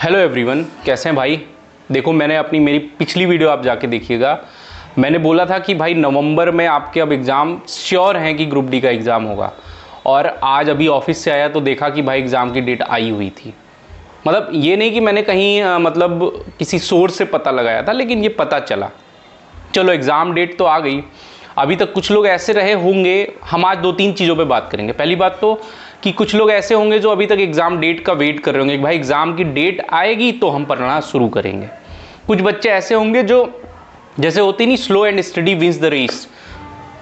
Hello everyone, कैसे हैं भाई। देखो मैंने मेरी पिछली वीडियो आप जाके देखिएगा। मैंने बोला था कि भाई नवंबर में आपके अब एग्ज़ाम श्योर हैं कि ग्रुप डी का एग्ज़ाम होगा। और आज अभी ऑफिस से आया तो देखा कि भाई एग्ज़ाम की डेट आई हुई थी। मतलब ये नहीं कि मैंने कहीं मतलब किसी सोर्स से पता लगाया था, लेकिन ये पता चला। चलो एग्ज़ाम डेट तो आ गई। अभी तक कुछ लोग ऐसे रहे होंगे। हम आज 2-3 चीज़ों पे बात करेंगे। पहली बात तो कि कुछ लोग ऐसे होंगे जो अभी तक एग्ज़ाम डेट का वेट कर रहे होंगे कि भाई एग्ज़ाम की डेट आएगी तो हम पढ़ना शुरू करेंगे। कुछ बच्चे ऐसे होंगे जो जैसे होती नहीं, slow and steady wins the race,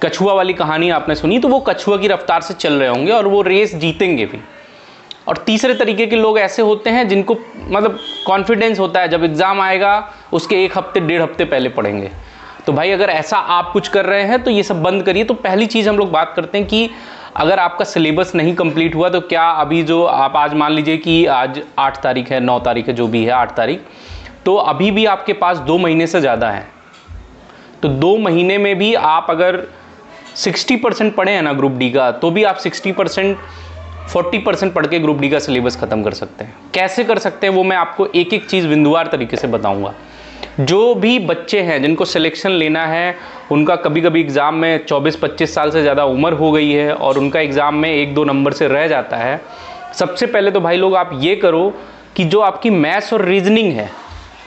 कछुआ वाली कहानी आपने सुनी, तो वो कछुआ की रफ्तार से चल रहे होंगे और वो रेस जीतेंगे भी। और तीसरे तरीके के लोग ऐसे होते हैं जिनको मतलब कॉन्फिडेंस होता है जब एग्ज़ाम आएगा उसके 1 हफ्ते 1.5 हफ्ते पहले पढ़ेंगे। तो भाई अगर ऐसा आप कुछ कर रहे हैं तो ये सब बंद करिए। तो पहली चीज़ हम लोग बात करते हैं कि अगर आपका सिलेबस नहीं कंप्लीट हुआ तो क्या अभी जो आप आज मान लीजिए कि आज 8 तारीख है, 9 तारीख है, जो भी है 8 तारीख, तो अभी भी आपके पास 2 महीने से ज़्यादा है। तो 2 महीने में भी आप अगर 60% पढ़े हैं ना ग्रुप डी का, तो भी आप 60% 40% पढ़ के ग्रुप डी का सिलेबस ख़त्म कर सकते हैं। कैसे कर सकते हैं वो मैं आपको एक एक चीज़ बिंदुवार तरीके से बताऊंगा। जो भी बच्चे हैं जिनको सिलेक्शन लेना है, उनका कभी कभी एग्ज़ाम में 24-25 साल से ज़्यादा उम्र हो गई है और उनका एग्ज़ाम में 1-2 नंबर से रह जाता है। सबसे पहले तो भाई लोग आप ये करो कि जो आपकी मैथ्स और रीजनिंग है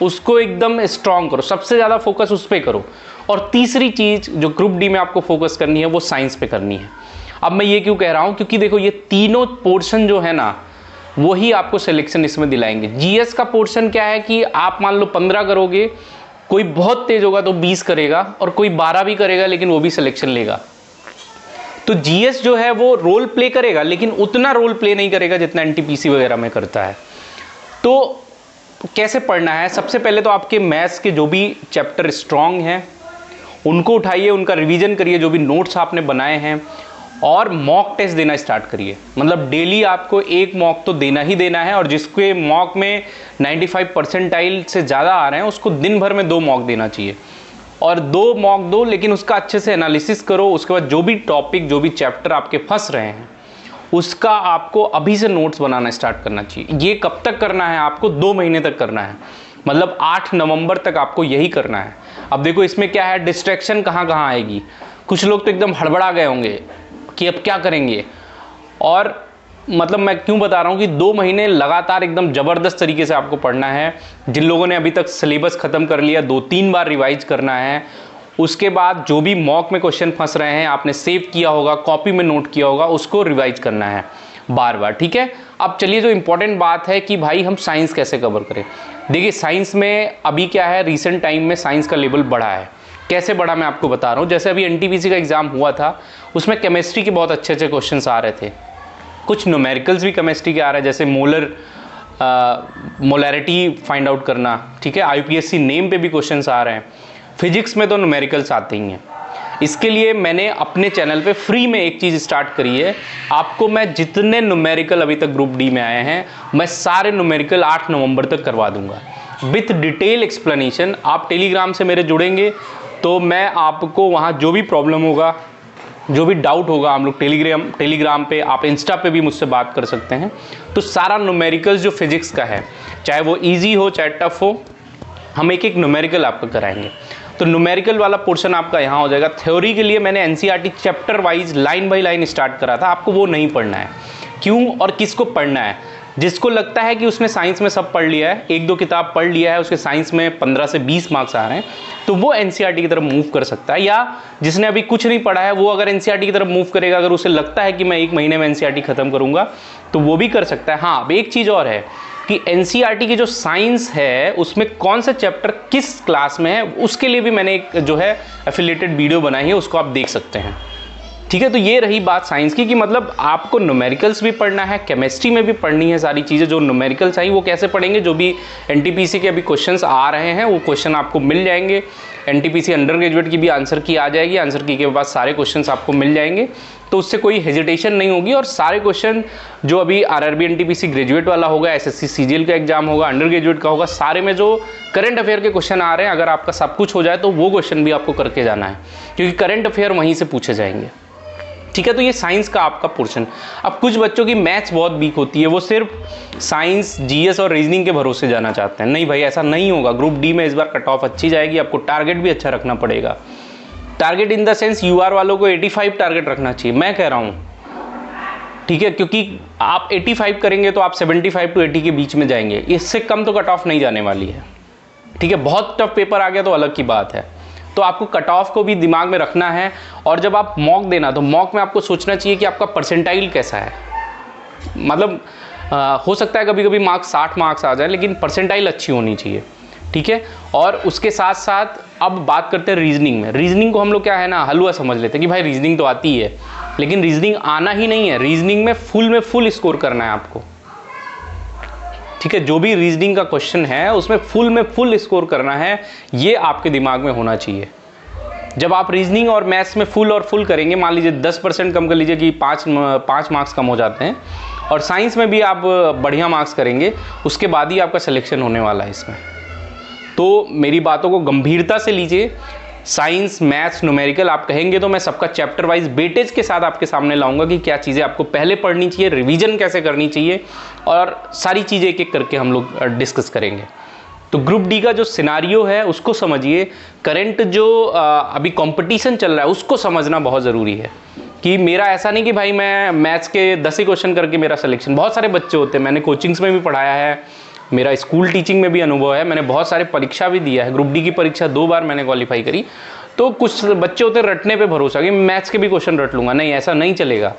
उसको एकदम स्ट्रॉन्ग करो, सबसे ज़्यादा फोकस उस पर करो। और तीसरी चीज़ जो ग्रुप डी में आपको फोकस करनी है वो साइंस पे करनी है। अब मैं ये क्यों कह रहा हूँ, क्योंकि देखो ये तीनों पोर्शन जो है ना वही आपको सिलेक्शन इसमें दिलाएंगे। जीएस का पोर्शन क्या है कि आप मान लो 15 करोगे, कोई बहुत तेज होगा तो 20 करेगा और कोई 12 भी करेगा लेकिन वो भी सिलेक्शन लेगा। तो जीएस जो है वो रोल प्ले करेगा लेकिन उतना रोल प्ले नहीं करेगा जितना एनटीपीसी वगैरह में करता है। तो कैसे पढ़ना है, सबसे पहले तो आपके मैथ्स के जो भी चैप्टर स्ट्रांग हैं उनको उठाइए, उनका रिवीजन करिए, जो भी नोट्स आपने बनाए हैं, और मॉक टेस्ट देना स्टार्ट करिए। मतलब डेली आपको एक मॉक तो देना ही देना है, और जिसके मॉक में 95 परसेंटाइल से ज़्यादा आ रहे हैं उसको दिन भर में 2 मॉक देना चाहिए। और 2 मॉक दो, लेकिन उसका अच्छे से एनालिसिस करो। उसके बाद जो भी टॉपिक, जो भी चैप्टर आपके फंस रहे हैं उसका आपको अभी से नोट्स बनाना स्टार्ट करना चाहिए। ये कब तक करना है आपको? 2 महीने तक करना है, मतलब 8 नवंबर तक आपको यही करना है। अब देखो इसमें क्या है, डिस्ट्रैक्शन कहाँ कहाँ आएगी। कुछ लोग तो एकदम हड़बड़ा गए होंगे कि अब क्या करेंगे। और मतलब मैं क्यों बता रहा हूँ कि 2 महीने लगातार एकदम ज़बरदस्त तरीके से आपको पढ़ना है। जिन लोगों ने अभी तक सिलेबस ख़त्म कर लिया, 2-3 बार रिवाइज करना है। उसके बाद जो भी मॉक में क्वेश्चन फंस रहे हैं, आपने सेव किया होगा, कॉपी में नोट किया होगा, उसको रिवाइज करना है बार बार, ठीक है। अब चलिए जो इंपॉर्टेंट बात है कि भाई हम साइंस कैसे कवर करें। देखिए साइंस में अभी क्या है, रिसेंट टाइम में साइंस का लेवल बढ़ा है। कैसे बढ़ा मैं आपको बता रहा हूँ। जैसे अभी एनटीपीसी का एग्ज़ाम हुआ था, उसमें केमिस्ट्री के बहुत अच्छे अच्छे क्वेश्चंस आ रहे थे। कुछ न्यूमेरिकल्स भी केमिस्ट्री के आ रहे हैं, जैसे मोलैरिटी फाइंड आउट करना, ठीक है। आईपीएससी नेम पे भी क्वेश्चंस आ रहे हैं। फिजिक्स में तो न्यूमेरिकल्स आते ही हैं। इसके लिए मैंने अपने चैनल पे फ्री में एक चीज़ स्टार्ट करी है। आपको मैं जितने न्यूमेरिकल अभी तक ग्रुप डी में आए हैं, मैं सारे न्यूमेरिकल 8 नवंबर तक करवा दूंगा विथ डिटेल एक्सप्लेनेशन। आप टेलीग्राम से मेरे जुड़ेंगे तो मैं आपको वहाँ जो भी प्रॉब्लम होगा, जो भी डाउट होगा, हम लोग टेलीग्राम पे, आप इंस्टा पे भी मुझसे बात कर सकते हैं। तो सारा न्यूमेरिकल्स जो फिजिक्स का है, चाहे वो इजी हो चाहे टफ हो, हम एक एक न्यूमेरिकल आपको कराएंगे। तो न्यूमेरिकल वाला पोर्शन आपका यहाँ हो जाएगा। थ्योरी के लिए मैंने NCERT chapter wise line by line start करा था। आपको वो नहीं पढ़ना है। क्यों और किसको पढ़ना है? जिसको लगता है कि उसने साइंस में सब पढ़ लिया है, 1-2 किताब पढ़ लिया है, उसके साइंस में 15 से 20 मार्क्स आ रहे हैं, तो वो एनसीईआरटी की तरफ मूव कर सकता है। या जिसने अभी कुछ नहीं पढ़ा है वो अगर एनसीईआरटी की तरफ मूव करेगा, अगर उसे लगता है कि मैं 1 महीने में एनसीईआरटी खत्म करूंगा, तो वो भी कर सकता है। हाँ, अब एक चीज़ और है कि एनसीईआरटी की जो साइंस है उसमें कौन सा चैप्टर किस क्लास में है, उसके लिए भी मैंने एक जो है एफिलिएटेड वीडियो बनाई है, उसको आप देख सकते हैं, ठीक है। तो ये रही बात साइंस की कि मतलब आपको न्यूमेरिकल्स भी पढ़ना है, केमिस्ट्री में भी पढ़नी है सारी चीज़ें। जो न्यूमेरिकल्स आई वो कैसे पढ़ेंगे, जो भी एनटीपीसी के अभी क्वेश्चंस आ रहे हैं वो क्वेश्चन आपको मिल जाएंगे। एनटीपीसी अंडर ग्रेजुएट की भी आंसर की आ जाएगी, आंसर की के बाद सारे क्वेश्चंस आपको मिल जाएंगे, तो उससे कोई हेजिटेशन नहीं होगी। और सारे क्वेश्चन जो अभी आरआरबी एनटीपीसी ग्रेजुएट वाला होगा, एसएससी सीजीएल का एग्जाम होगा, अंडर ग्रेजुएट का होगा, सारे में जो करंट अफेयर के क्वेश्चन आ रहे हैं, अगर आपका सब कुछ हो जाए तो वो क्वेश्चन भी आपको करके जाना है, क्योंकि करंट अफेयर वहीं से पूछे जाएंगे। ठीक है। तो ये साइंस का आपका पोर्शन। अब कुछ बच्चों की मैथ्स बहुत वीक होती है, वो सिर्फ साइंस, जीएस और रीजनिंग के भरोसे जाना चाहते हैं। नहीं भाई, ऐसा नहीं होगा। ग्रुप डी में इस बार कट ऑफ अच्छी जाएगी, आपको टारगेट भी अच्छा रखना पड़ेगा। Target in the sense UR वालों को 85 टारगेट रखना चाहिए, मैं कह रहा हूँ, ठीक है, क्योंकि आप 85 करेंगे तो आप 75 to 80 के बीच में जाएंगे, इससे कम तो कट ऑफ नहीं जाने वाली है, ठीक है। बहुत टफ पेपर आ गया तो अलग की बात है। तो आपको कट ऑफ को भी दिमाग में रखना है। और जब आप मॉक देना, तो मॉक में आपको सोचना चाहिए कि आपका परसेंटाइल कैसा है। मतलब हो सकता है कभी कभी मार्क्स 60 मार्क्स आ जाए, लेकिन परसेंटाइल अच्छी होनी चाहिए, ठीक है। और उसके साथ साथ अब बात करते हैं रीजनिंग में। रीजनिंग को हम लोग क्या है ना, हलवा समझ लेते हैं कि भाई रीजनिंग तो आती है, लेकिन रीजनिंग आना ही नहीं है। रीजनिंग में फुल स्कोर करना है आपको, ठीक है। जो भी रीजनिंग का क्वेश्चन है उसमें फुल स्कोर करना है, ये आपके दिमाग में होना चाहिए। जब आप रीजनिंग और मैथ्स में फुल करेंगे, मान लीजिए 10% कम कर लीजिए कि 5 मार्क्स कम हो जाते हैं, और साइंस में भी आप बढ़िया मार्क्स करेंगे, उसके बाद ही आपका सिलेक्शन होने वाला है इसमें। तो मेरी बातों को गंभीरता से लीजिए। साइंस, मैथ्स, न्यूमेरिकल आप कहेंगे तो मैं सबका चैप्टर वाइज वेटेज के साथ आपके सामने लाऊंगा कि क्या चीज़ें आपको पहले पढ़नी चाहिए, रिवीजन कैसे करनी चाहिए, और सारी चीज़ें एक एक करके हम लोग डिस्कस करेंगे। तो ग्रुप डी का जो सिनारियो है उसको समझिए। करंट जो अभी कंपटीशन चल रहा है उसको समझना बहुत ज़रूरी है। कि मेरा ऐसा नहीं कि भाई मैं मैथ्स के 10 ही क्वेश्चन करके मेरा सिलेक्शन, बहुत सारे बच्चे होते हैं, मैंने कोचिंग्स में भी पढ़ाया है, मेरा स्कूल टीचिंग में भी अनुभव है, मैंने बहुत सारे परीक्षा भी दिया है। ग्रुप डी की परीक्षा 2 बार मैंने क्वालिफाई करी। तो कुछ बच्चे होते हैं रटने पे भरोसा कि मैथ्स के भी क्वेश्चन रट लूँगा, नहीं, ऐसा नहीं चलेगा।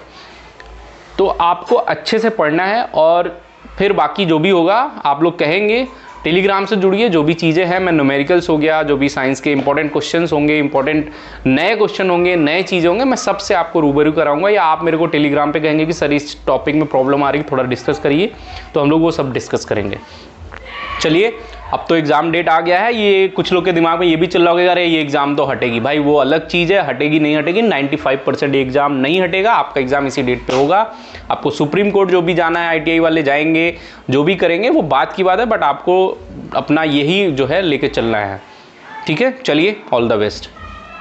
तो आपको अच्छे से पढ़ना है, और फिर बाकी जो भी होगा आप लोग कहेंगे। टेलीग्राम से जुड़िए, जो भी चीज़ें हैं, मैं न्यूमेरिकल्स हो गया, जो भी साइंस के इंपॉर्टेंट क्वेश्चंस होंगे, इंपॉर्टेंट नए क्वेश्चन होंगे, नए चीज़ें होंगे, मैं सबसे आपको रूबरू कराऊंगा। या आप मेरे को टेलीग्राम पे कहेंगे कि सर इस टॉपिक में प्रॉब्लम आ रही है, थोड़ा डिस्कस करिए, तो हम लोग वो सब डिस्कस करेंगे। चलिए, अब तो एग्ज़ाम डेट आ गया है। ये कुछ लोग के दिमाग में ये भी चल रहा होगा, अरे ये एग्ज़ाम तो हटेगी। भाई वो अलग चीज़ है, हटेगी नहीं हटेगी, 95% एग्ज़ाम नहीं हटेगा। आपका एग्ज़ाम इसी डेट पे होगा। आपको सुप्रीम कोर्ट जो भी जाना है, ITI वाले जाएंगे, जो भी करेंगे वो बात की बात है, बट आपको अपना यही जो है लेके चलना है, ठीक है। चलिए, ऑल द बेस्ट।